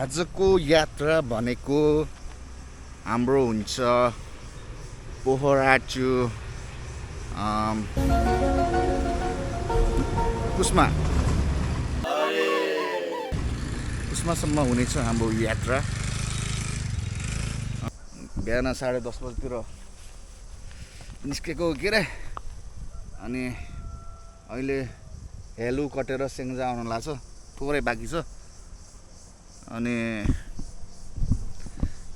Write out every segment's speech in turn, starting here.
आजको यात्रा भनेको हाम्रो हुन्छ पोखरा टु कुस्मा कुस्मासम्म हुनेछ हाम्रो यात्रा। बिहान 10:30 बजीतिर निस्केको के रे, अनि अहिले हेलु कटेर सेङ्जा आउन लाग्छ, थोरै बाँकी छ। अनि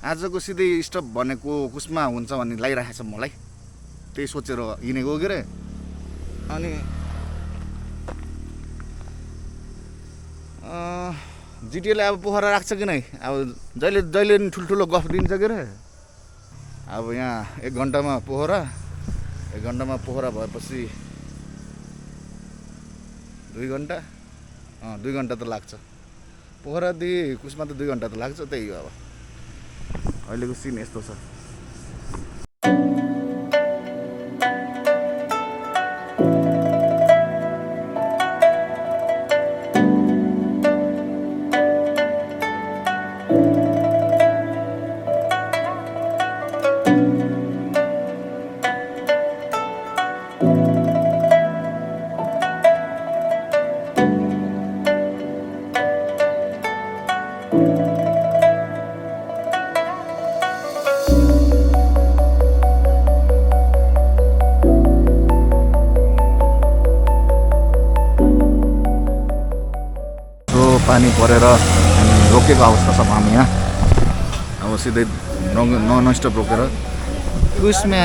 आजको सिधै स्टप भनेको कुस्मा हुन्छ भन्ने लागिरहेको छ मलाई, त्यही सोचेर हिँडेको के रे। अनि जिटिएले अब पोखरा राख्छ कि नै, अब जहिले जहिले नि ठुल्ठुलो गफ दिन्छ के रे। अब यहाँ 1 घन्टामा पोखरा, 1 घन्टामा पोखरा भएपछि 2 घन्टा, 2 घन्टा त लाग्छ। पोखरादेखि कुस्मा त 2 घन्टा त लाग्छ। त्यही हो, अब अहिलेको सिन यस्तो छ। पानी परेर हामी रोकेको अवस्था छ हामी यहाँ। अब सिधै नन स्टप रोकेर कुस्मा।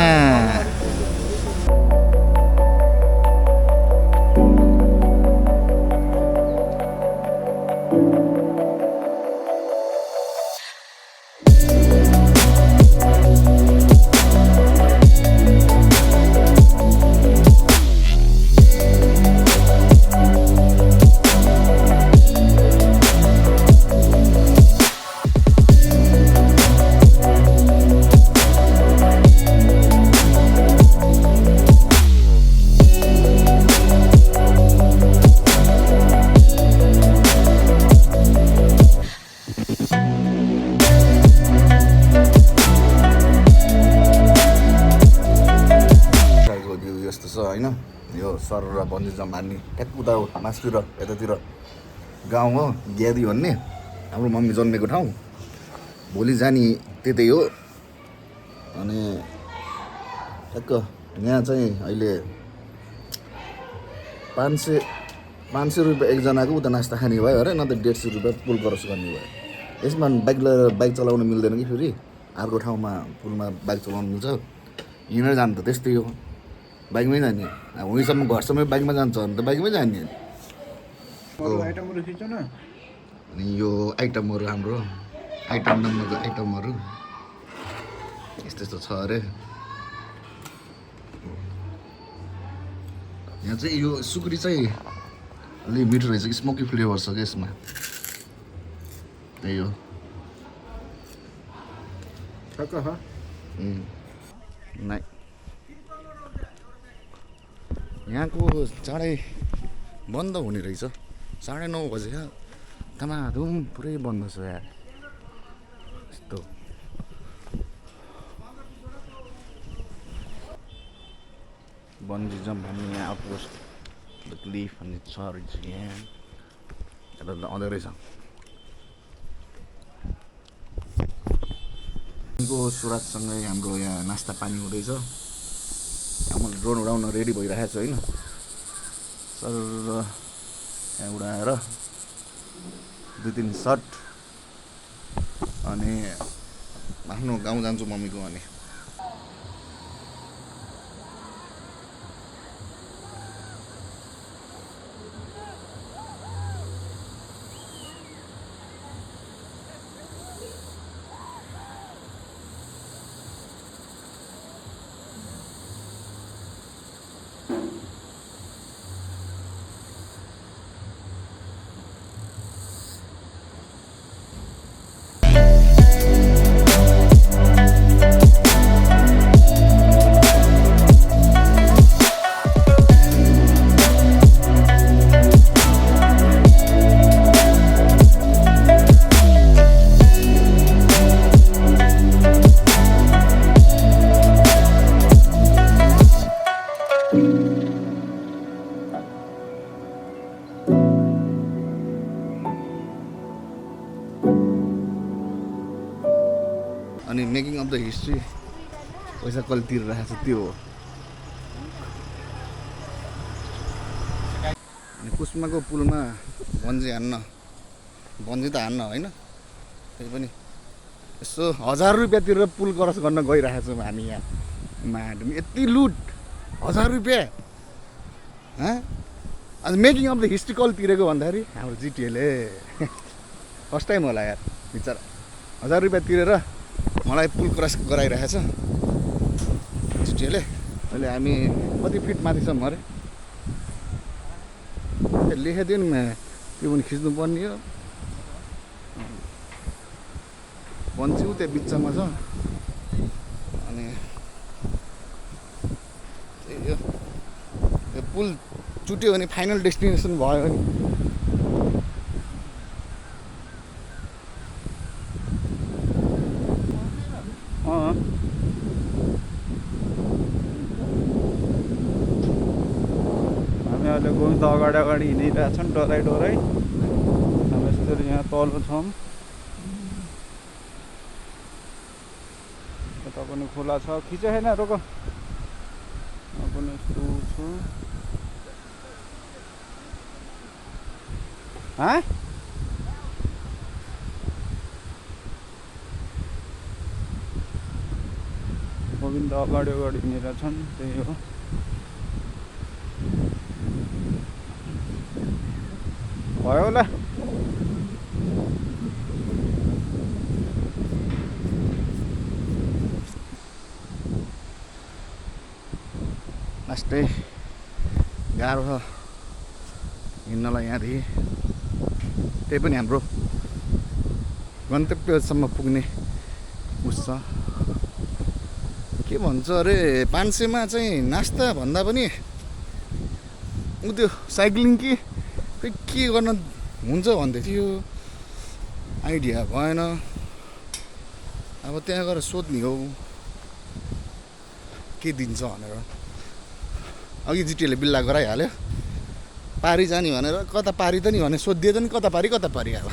होइन, यो सर र बन्जी जम्प मार्ने ट्याक्क उता मासतिर यतातिर गाउँ हो, ग्यादी भन्ने हाम्रो मम्मी जन्मेको ठाउँ। भोलि जाने त्यतै हो। अनि ट्याक्क यहाँ चाहिँ अहिले 500 रुपियाँ एकजनाको उता नास्ता खाने भयो अरे, न त 150 रुपियाँ पुल क्रस गर्ने भयो। यसमा बाइक चलाउन मिल्दैन कि फेरि, अर्को ठाउँमा पुलमा बाइक चलाउनु मिल्छ। हिँडेर जानु त त्यस्तै हो, बाइकमै जाने। अब उहीँसम्म घरसम्म बाइकमा जान्छ भने त बाइकमै जाने। अनि यो आइटमहरू हाम्रो आइटम नम्बरको आइटमहरू यस्तो यस्तो छ अरे। यहाँ चाहिँ यो सुकुटी चाहिँ अलि मिठो रहेछ कि, स्मोकी फ्लेभर छ क्या यसमा। त्यही हो। नाइ यहाँको चाँडै बन्द हुने रहेछ, 9:30 बजे क्या। धमाधुम पुरै बन्द छ यार। यस्तो बन्जी जम्प भन्ने यहाँ आउटपोस्ट क्लिफ भन्ने छ रहेछ यहाँ। यता त आउँदै रहेछ। सुरजसँगै हाम्रो यहाँ नास्ता पानी हुँदैछ। म ड्रोन उडाउन रेडी भइरहेको छु होइन। सर यहाँ उडाएर 2-3 सट अनि आफ्नो गाउँ जान्छु मम्मीको। अनि मेकिङ अफ द हिस्ट्री पैसा कसले तिरिरहेको छ त्यो हो। अनि कुस्माको पुलमा बन्जी त हान्न होइन, त्यही पनि यसो 1000 रुपियाँ तिरेर पुल क्रस गर्न गइरहेको छौँ हामी यहाँ माडुम। यति लुट 1000 रुपियाँ आज मेकिङ अफ द हिस्ट्री कसले तिरेको भन्दाखेरि हाम्रो जिटिएले फर्स्ट टाइम होला यार बिचरा 1000 रुपियाँ तिरेर मलाई पुल क्रस गराइरहेछ जिटिएले। अहिले हामी कति फिट माथि छौँ अरे लेखेदियो नि त्यो पनि खिच्नु पर्ने हो। बन्छु त्यहाँ बिचमा छ अनि त्यही हो, यो पुल चुट्यो भने फाइनल डेस्टिनेसन भयो नि। हामी अहिले गयौँ त अगाडि अगाडि हिँडिरहेछौँ डराइ डराइ। हामी यसरी यहाँ तल छौँ, यता पनि खुला छ, खिच छैन रोक। म पनि यस्तो छु गोविन्द अगाडि अगाडि हिँडिरहेछन्, त्यही हो। भयो होला लास्टै गाह्रो छ हिँड्नलाई यहाँदेखि। त्यही पनि हाम्रो गन्तव्यसम्म पुग्ने उस छ। के भन्छ अरे 500मा चाहिँ नास्ता भन्दा पनि उ त्यो साइक्लिङ कि के गर्न हुन्छ भन्दै थियो, आइडिया भएन। अब त्यहाँ गएर सोध्ने हो के दिन्छ भनेर। अघि जिटिएले बिल्ला गराइहाल्यो पारी जाने भनेर, कता पारी त नि भने सोधिदियो त नि कता पारी अब।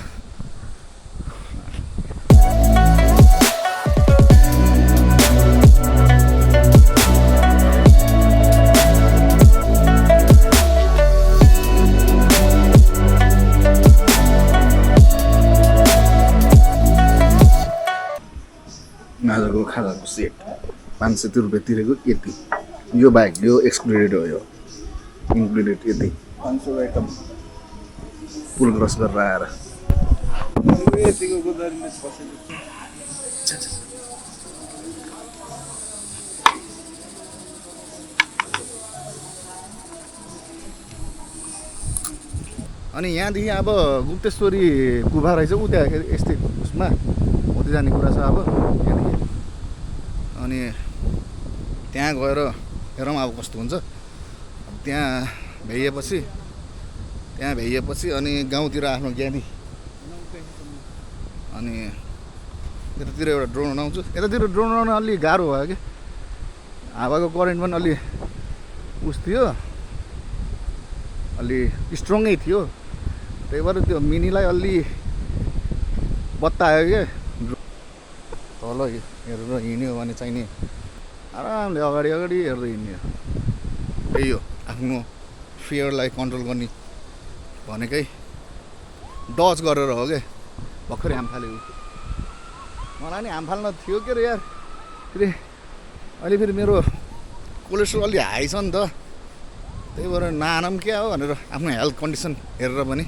आजको खाजाको सेट 500 रुपियाँ तिरेको यति। यो बाहेक यो एक्सक्लुडेड हो, यो इन्क्लुडेड यति 500 आइटम पुल क्रस गरेर आएर। यतिको गोदावरीले बसेको अनि यहाँदेखि अब गुप्तेश्वरी गुफा रहेछ उ त्यहाँ यस्तै उसमा हुँदै जाने कुरा छ अब यहाँदेखि। अनि त्यहाँ गएर हेरौँ अब कस्तो हुन्छ। त्यहाँ भ्याइएपछि अनि गाउँतिर आफ्नो ज्ञानी अनि यतातिर एउटा ड्रोन उडाउँछु। यतातिर ड्रोन उडाउन अलि गाह्रो भयो कि हावाको करेन्ट पनि अलि उस थियो, अलि स्ट्रङै थियो। त्यही भएर त्यो मिनीलाई अलि बत्तायो क्या। तल हेरेर हिँड्यो भने चाहिने आरामले अगाडि अगाडि हेर्दै हिँड्ने हो। त्यही हो आफ्नो फियरलाई कन्ट्रोल गर्ने भनेकै डच गरेर हो क्या। भर्खरै हाम फाल्यो मलाई नि हाम फाल्न थियो के अरे यार। फेरि अहिले फेरि मेरो कोलेस्ट्रोल अलि हाई छ नि त, त्यही भएर नहानौँ क्या हो भनेर आफ्नो हेल्थ कन्डिसन हेरेर पनि।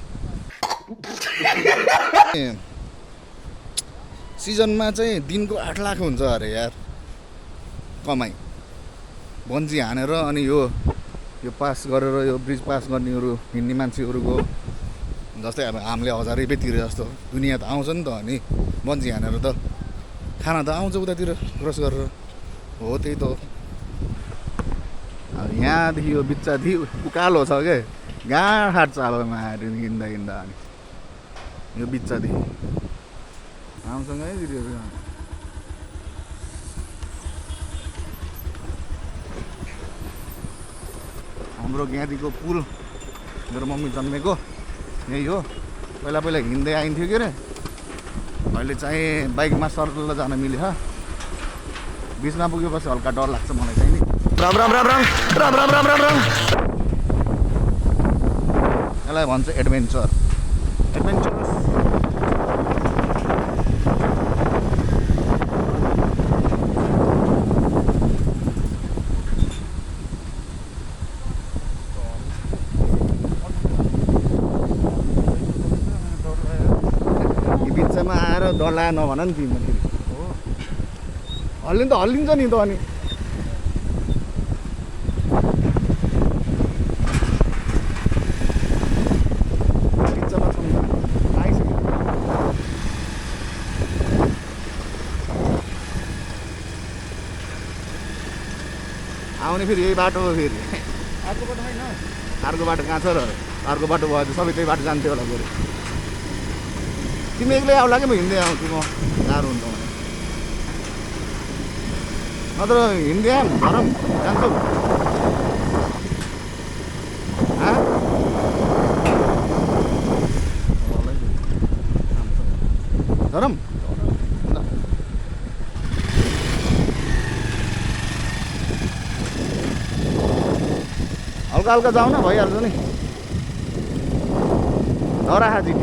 सिजनमा चाहिँ दिनको 8 लाख हुन्छ अरे यार कमाइ बन्जी हानेर। अनि यो पास गरेर यो ब्रिज पास गर्नेहरू हिँड्ने मान्छेहरूको जस्तै अब हामीले 1000 रुपियाँ तिरे जस्तो दुनियाँ त आउँछ नि त। अनि बन्जी हानेर त खाना त आउँछ उतातिर क्रस गरेर हो, त्यही त हो। अब यहाँदेखि यो बिच्चादेखि उकालो छ क्या, गाँड फाट्छ अब हिँड्दा अनि यो बिच्चादेखि आउँसँग है दिदीहरू। हाम्रो ज्ञातिको पुल मेरो मम्मी जन्मेको यही हो। पहिला हिँड्दै आइन्थ्यो के अरे, अहिले चाहिँ बाइकमा सरल जान मिल्छ। बिचमा पुगेपछि हल्का डर लाग्छ मलाई चाहिँ नि राम राम राम राम राम राम राम राम राम यसलाई भन्छ एडभेन्चर बिचमा आएर डर लाग्यो नभन नि तिमीले फेरि हल्लिन्छ नि त अनि बिचमा छौँ त आइसक्यो आउने फेरि यही बाटो हो फेरि अर्को बाटो छैन अर्को बाटो कहाँ छ र अर्को बाटो भयो त सबै त्यही बाटो जान्थ्यो होला बरु तिमी एक्लै आउला कि म हिँड्दै आउँछु म गाह्रो हुन्छ मलाई नत्र हिँड्दै आऊँ धरम जान्छु धरम हल्का हल्का जाऊ न भइहाल्छ नि धरा हाजी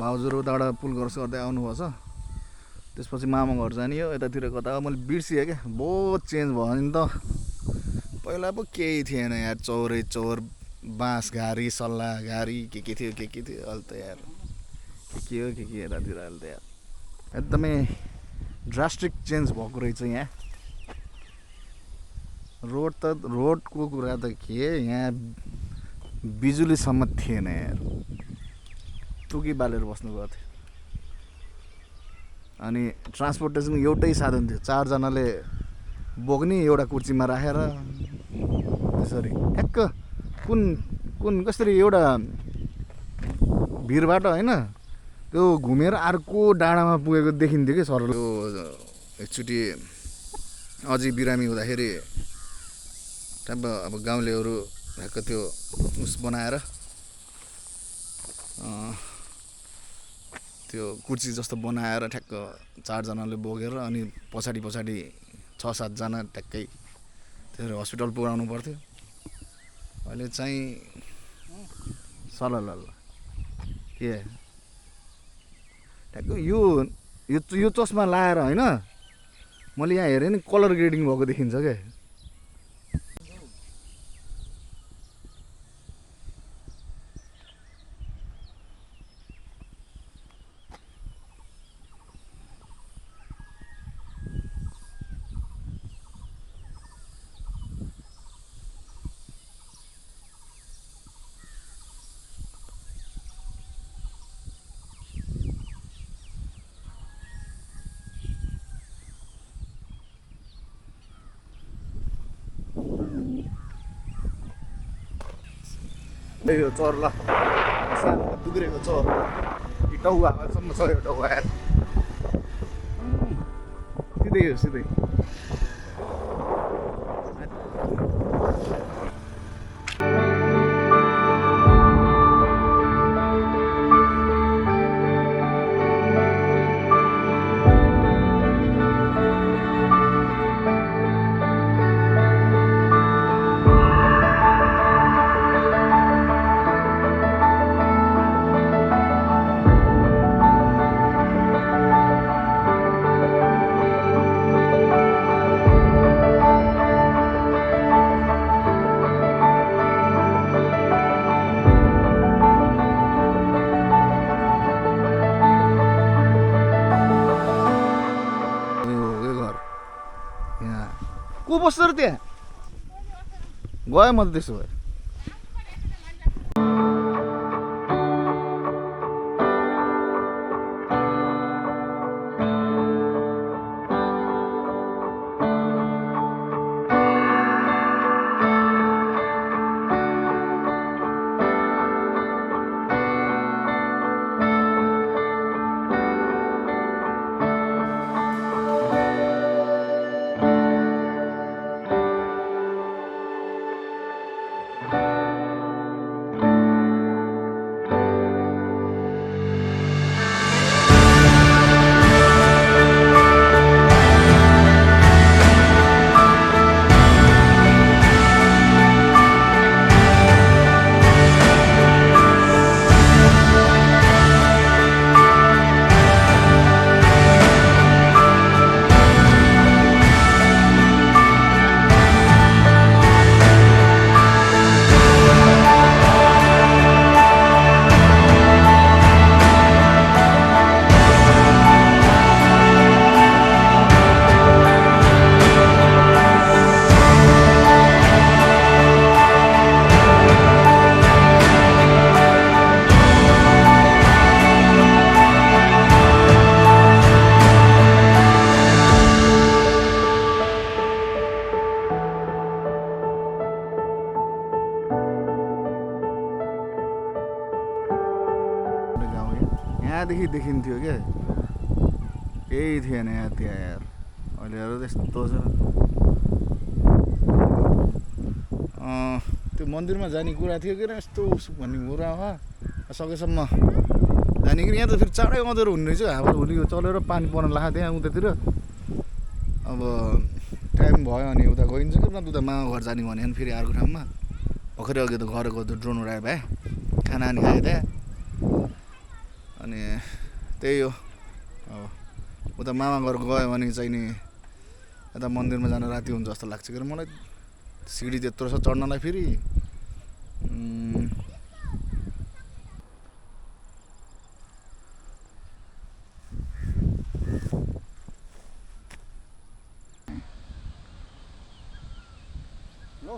भाउजूहरू उताबाट पुल क्रस गर्दै आउनुभएछ त्यसपछि मामा घर जाने हो यतातिर कता मैले बिर्सिएँ क्या बहुत चेन्ज भयो नि त पहिला पो केही थिएन यार चौरै चौर बाँस घारी सल्लाह घारी के थियो अहिले त यार के हो यतातिर अहिले त यार एकदमै ड्रास्टिक चेन्ज भएको रहेछ यहाँ रोडको कुरा त के यहाँ बिजुलीसम्म थिएन यार टुकी बालेर बस्नु गएको थियो अनि ट्रान्सपोर्टेसन एउटै साधन थियो चारजनाले बोक्ने एउटा कुर्सीमा राखेर त्यसरी ठ्याक्क कुन कसरी एउटा भिरबाट होइन त्यो घुमेर अर्को डाँडामा पुगेको देखिन्थ्यो कि सरल एकचोटि अझै बिरामी हुँदाखेरि ठ्याक्क अब गाउँलेहरू ठ्याक्क त्यो उस बनाएर त्यो कुर्सी जस्तो बनाएर ठ्याक्क चारजनाले बोकेर अनि पछाडि 6-7 जना ट्याक्कै त्यसरी हस्पिटल पुर्याउनु पर्थ्यो अहिले चाहिँ सलल के ठ्याक्क यो चस्मा लाएर होइन मैले यहाँ हेरेँ नि कलर ग्रेडिङ भएको देखिन्छ क्या यो चोर ल दुग्रेको चोर टाउको हावासम्म छ यो टाउको आएर सिधै हो सिधै को बस्छ र त्यहाँ गयो म त त्यसो भए यहाँदेखि देखिन्थ्यो क्या केही थिएन यहाँ त्यहाँ यार अहिले हेर त्यस्तो छ त्यो मन्दिरमा जाने कुरा थियो कि यस्तो भन्ने कुरा हो सकेसम्म जाने कि यहाँ त फेरि चाँडै अँधेरो हुने रहेछ हावा हुली चलेर पानी पर्न लाग्यो त्यहाँ उतातिर अब टाइम भयो अनि उता गइन्छ कि न उता मामा घर जाने भने फेरि अर्को ठाउँमा भर्खरै अघि त घरको त ड्रोन उडायो भए खाना नि खायो त्यहाँ अनि त्यही हो अब उता मामा घर गयो भने चाहिँ नि यता मन्दिरमा जान राति हुन्छ जस्तो लाग्छ कि मलाई सिडी त्यत्रो छ चढ्नलाई फेरि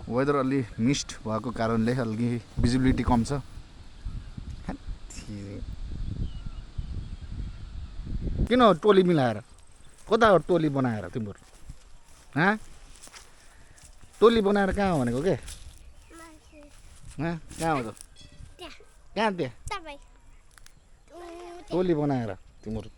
वेदर अलि मिस्ट भएको कारणले अलि भिजिबिलिटी कम छ किन टोली मिलाएर कता हो टोली बनाएर तिम्रो टोली बनाएर कहाँ हो भनेको के कहाँ हो त कहाँ त्यहाँ टोली बनाएर तिम्रो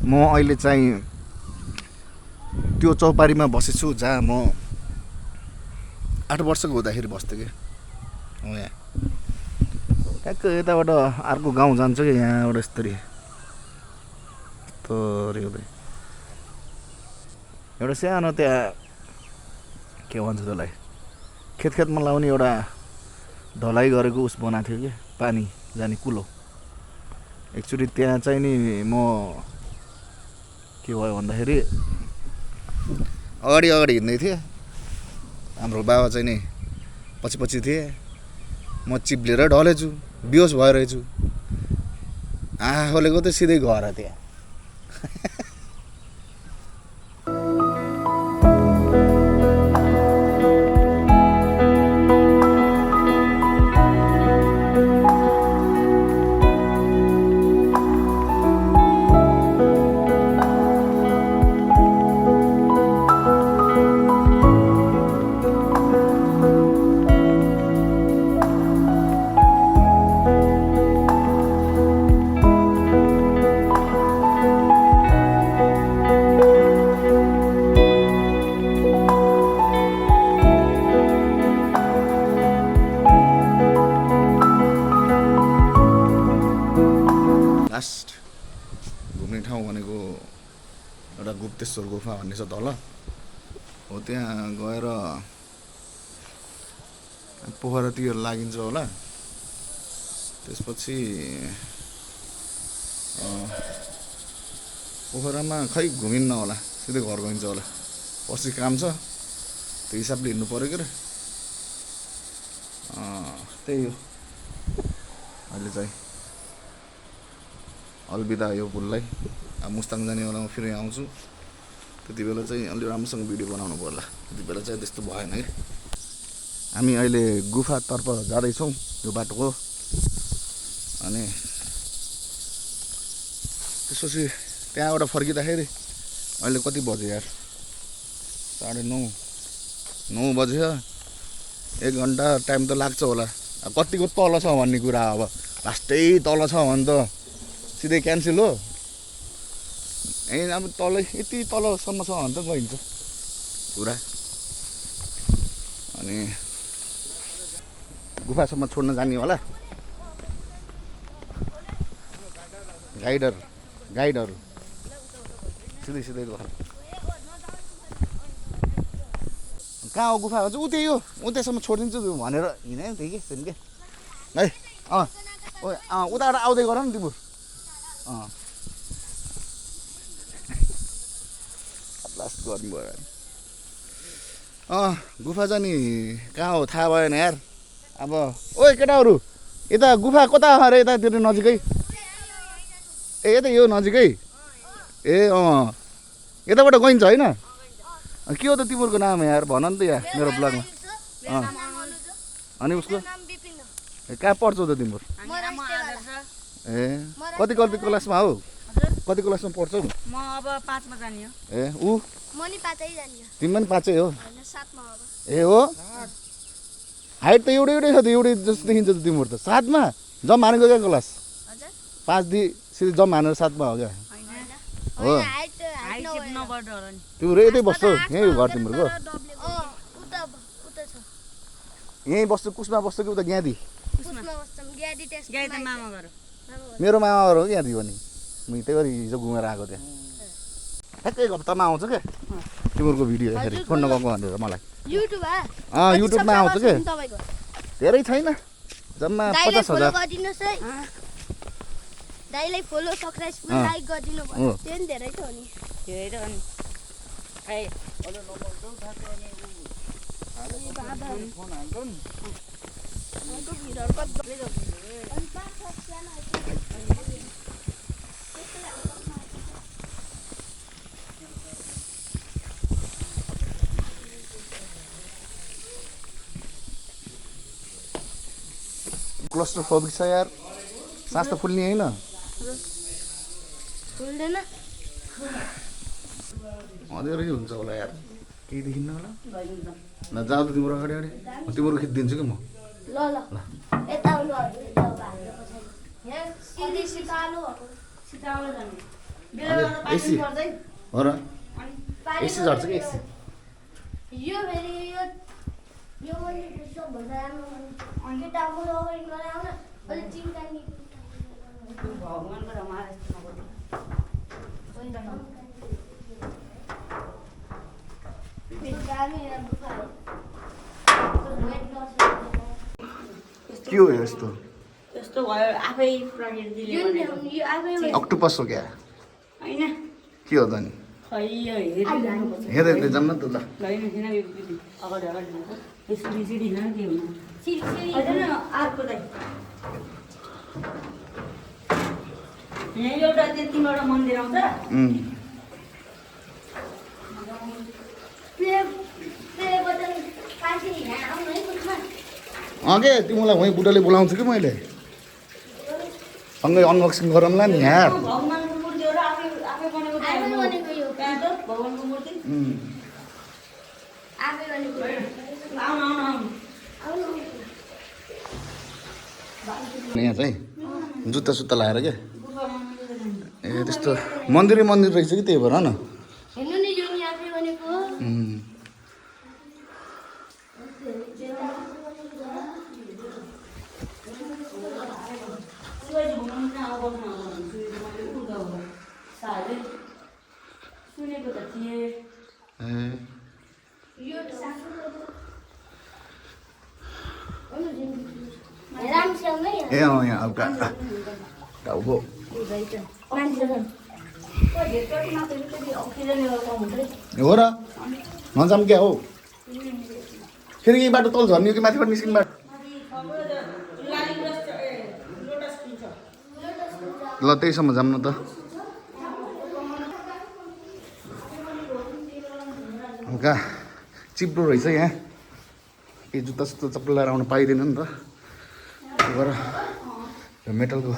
म अहिले चाहिँ त्यो चौपारीमा बसेछु जहाँ म 8 वर्षको हुँदाखेरि बस्थेँ कि हो यहाँ ठ्याक्क यताबाट अर्को गाउँ जान्छ कि यहाँबाट यस्तरी तोरी हुँदै एउटा सानो त्यहाँ के भन्छ त्यसलाई खेतमा लाउने एउटा ढलाइ गरेको उस बनाएको थियो कि पानी जाने कुलो एक्चुअली त्यहाँ चाहिँ नि म के भयो भन्दाखेरि अगाडि हिँड्दै थिएँ हाम्रो बाबा चाहिँ नि पछि थिए म चिप्लेर ढलेछु बेहोस भइरहेछु आँखाले त सिधै घर त्यहाँ गुप्तेश्वर गुफा भन्ने छ तल हो, त्यहाँ गएर पोखरातिर लागिन्छ होला। त्यसपछि पोखरामा खै घुमिन्न होला, सिधै घर गइन्छ होला। पछि काम छ, त्यो हिसाबले हिँड्नु पऱ्यो के अरे। त्यही हो अहिले चाहिँ अलबिदा यो पुललाई। अब मुस्ताङ जाने बेलामा फेरि आउँछु, त्यति बेला चाहिँ अलि राम्रोसँग भिडियो बनाउनु पर्ला। त्यति बेला चाहिँ त्यस्तो भएन कि। हामी अहिले गुफातर्फ जाँदैछौँ यो बाटोको। अनि त्यसपछि त्यहाँबाट फर्किँदाखेरि अहिले कति बज्यो यार, 9:30 बज्यो। 1 घन्टा टाइम त लाग्छ होला। अब कतिको तल छ भन्ने कुरा, अब लास्टै तल छ भने त सिधै क्यान्सल हो। अब तलै यति तलसम्म छ भने त गइन्छ पुरा। अनि गुफासम्म छोड्न जाने होला गाइडहरू सिधै गयो। कहाँ हो गुफा भन्छ, उतै हो, उतैसम्म छोडिदिन्छु भनेर हिँडेँ नि त्यही के है। उताबाट आउँदै गर नि तिम्रो। लास्ट गर्नु भयो। गुफा चाहिँ नि कहाँ हो थाहा भएन यार। अब ओइ केटाहरू, यता गुफा कता अरे, यतातिर नजिकै? ए यता यो नजिकै? ए यताबाट गइन्छ होइन? के हो त तिमीहरूको नाम यार, भन नि त यहाँ मेरो ब्लगमा। अनि उसको कहाँ पढ्छौ त तिम्रो? ए कति क्लासमा हौ? कति क्लासमा पढ्छौ? म अब 5 मा जाने हो। ए ऊ म नि 5 जाने हो। तिमी पनि 5 हो? हैन 7 मा अब। ए हो, हाइट त एउटै छ त, एउटै जस्तो देखिन्छ त तिम्रो त। 7 मा जम हानेको क्या क्लास? हजुर 5 दि सिधै जम हानेर 7 मा हो क्या? हो हाइट नबढ्दो होला नि। तिम्रो यतै बस्छौ? यहीँ घर तिम्रो? उता छ। यहीँ बस्छु? कुसमा बस्छु कि उता ग्यादी? कुसमा बस्छम। ग्याडी टेस्ट गाई त मामा घर। मेरो मामाहरू हो ग्यादी पनि। म त्यही भएर हिजो घुमेर आएको त्यहाँ। ठ्याक्कै 1 हप्तामा आउँछ क्या तिमीहरूको भिडियो हेरेर फोन नगएको भनेर मलाई। युट्युब युट्युबमा आउँछ क्या। तपाईको धेरै छैन, जम्मा 50,000। गरिदिनुस् है। दाइलाई फलो सब्स्क्राइब लाइक गरिदिनु भयो, त्यो नि धेरै छ नि। धेरै त अनि ए क्लस्ट्रोफोबिक छ यार, सास त फुल्ने होइन? फुल्दैन अँध्यारै हुन्छ होला यार, केही देखिन्न होला। न जाऊ त तिम्रो अगाडि तिम्रो खिचिदिन्छु कि म। ल यता आउनु यता यहाँ सिधै सिकालो सिताउला जाने। एसी हो र? एसी झर्छ कि एसी? यो फेरि यो पनि सबभन्दा राम्रो अनि टाउको अगाडि नआउन अलि चिन्तानी भगवानको रमार यस्तो नगर्नु। के हो यस्तो? यस्तो भयो आफै प्रकृतिले भनेको। यो आफै अक्टोपस हो क्या? हैन के हो त नि? खै यो हेरिदिनुपर्छ। हेरेर जान्न त ल। हैन किन यो अगाडि यसरी सिडी न के हुनु। सिडी हैन अर्को दाइ। यहाँ एउटा 3वटा मन्दिर आउँछ। के तिमीलाई वहीँ बुढाले बोलाउँछु कि मैले, सँगै अनबक्सिङ गरौँला नि यार। भगवानको मूर्तिहरु आफै बनेको बनेको यो त्यहाँ त भगवानको मूर्ति आफै बनेको आउनु यहाँ चाहिँ जुत्ता सुत्ता लगाएर क्या। ए त्यस्तो मन्दिरै मन्दिर रहेछ कि, त्यही भएर न। हेर्नु नि यो नि आफै बनेको सुनेको त थिएँ ए अँ यहाँ अब टाउको हो र नजाम क्या हो फेरि यही बाटो तल झर्ने हो कि माथिबाट निस्किने बाटो ल त्यहीसम्म जाऊँ न त हल्का चिप्लो रहेछ यहाँ केही जुत्ता सुत्ता चप्पल लगाएर आउनु पाइँदैन नि त गएर यो मेटलको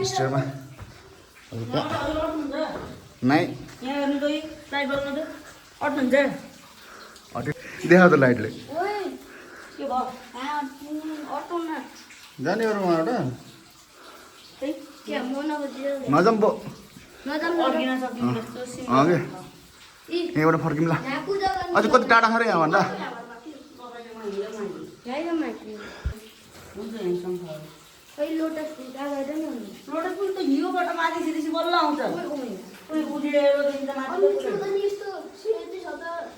स्टेयरमा हल्का नाइ देखा त लाइटले जाने अरू उहाँबाट नजाम पो अघि यहीँबाट फर्किौँ ल अझ कति टाढा खरे यहाँभन्दा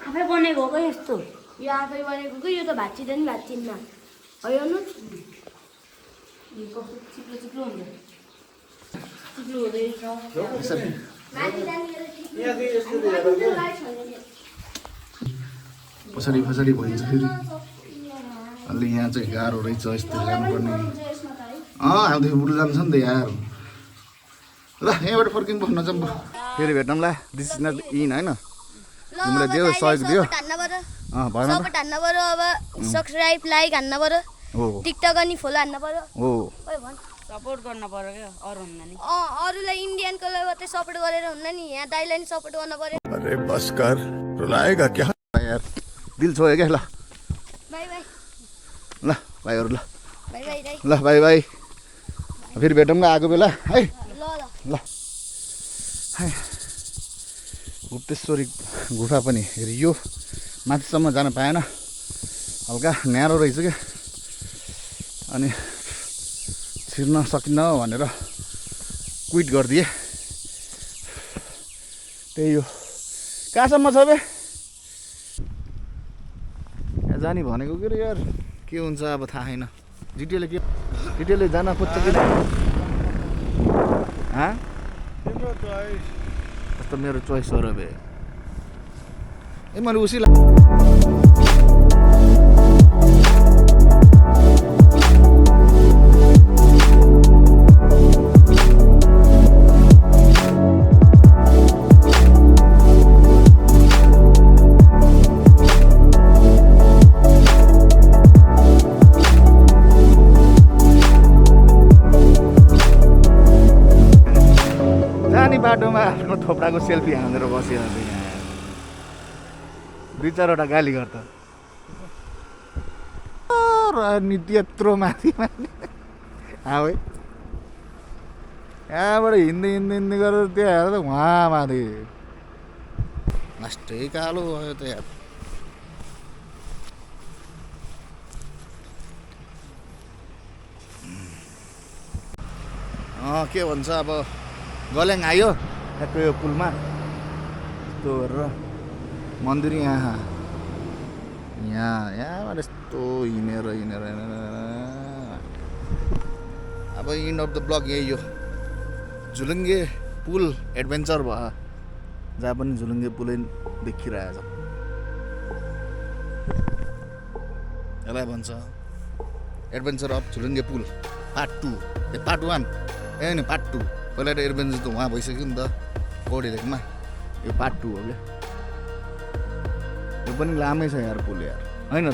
आफै बनेको हो यस्तो यो आफै बनेको कि यो त भाँचिँदैन भाँचिन्न हेर्नु चिप्लो चिप्लो हुन्छ चिप्लो हुँदैछ पछाडि पछाडि भइन्छ फेरि अलि यहाँ चाहिँ गाह्रो रहेछ यस्तो जानुपर्ने हामीदेखि बुढो जान्छ नि त यार ल यहाँबाट फर्किनु पर्छ नजाउँ फेरि भेटौँला दिस इज नट इन होइन तिमीलाई दियो सहयोग दियो भएन अब सब्सक्राइब लाइक हान्न पर्यो हो टिकटक अनि फलो हान्न पर्यो हो सपोर्ट गर्न पर्यो क्या अरू हुन्न नि अरूलाई इन्डियनको लागि मात्रै सपोर्ट गरेर हुन्न नि यहाँ दाइलाई नि सपोर्ट गर्न पर्यो अरे बस कर रुलाएगा क्या यार दिल छोयो क्या ल बाई बाई ल भाइहरू ल बाई बाई दाइ ल बाई बाई फेरि भेटौँ न आएको बेला है ल ल गुप्तेश्वरी गुफा पनि हेरियो माथिसम्म जान पाएन हल्का न्यारो रहेछ क्या अनि छिर्न सकिन्न भनेर क्विट गरिदिएँ त्यही हो कहाँसम्म छ बे यहाँ जाने भनेको के रे यार के हुन्छ अब थाहा छैन जिटिएले जान खोज्छ कि कस्तो मेरो चोइस हो र बे ए मैले उसीलाई बाटोमा आफ्नो थोप्राको सेल्फी हानेर बस्यो दुई चारवटा गाली गर्छ नीति यत्रो माथि है यहाँबाट हिँड्दै हिँड्दै हिँड्दै गरेर त्यहाँ हेर्दा उहाँ माथि लास्टै कालो भयो त यार के भन्छ अब गल्याङ आयो ठ्याक्कै यो पुलमा यस्तो गरेर मन्दिर यहाँबाट यस्तो हिँडेर अब इन्ड अफ द ब्लग यही हो झुलुङ्गे पुल एडभेन्चर भयो जहाँ पनि झुलुङ्गे पुलै देखिरहेछ यसलाई भन्छ एडभेन्चर अफ झुलुङ्गे पुल पार्ट 2 पार्ट 1 नि पार्ट 2 पहिला त एडभेन्चर त उहाँ भइसक्यो नि त कौडी लेकमा यो पार्ट 2 हो क्या यो पनि लामै छ यार पुल यार होइन र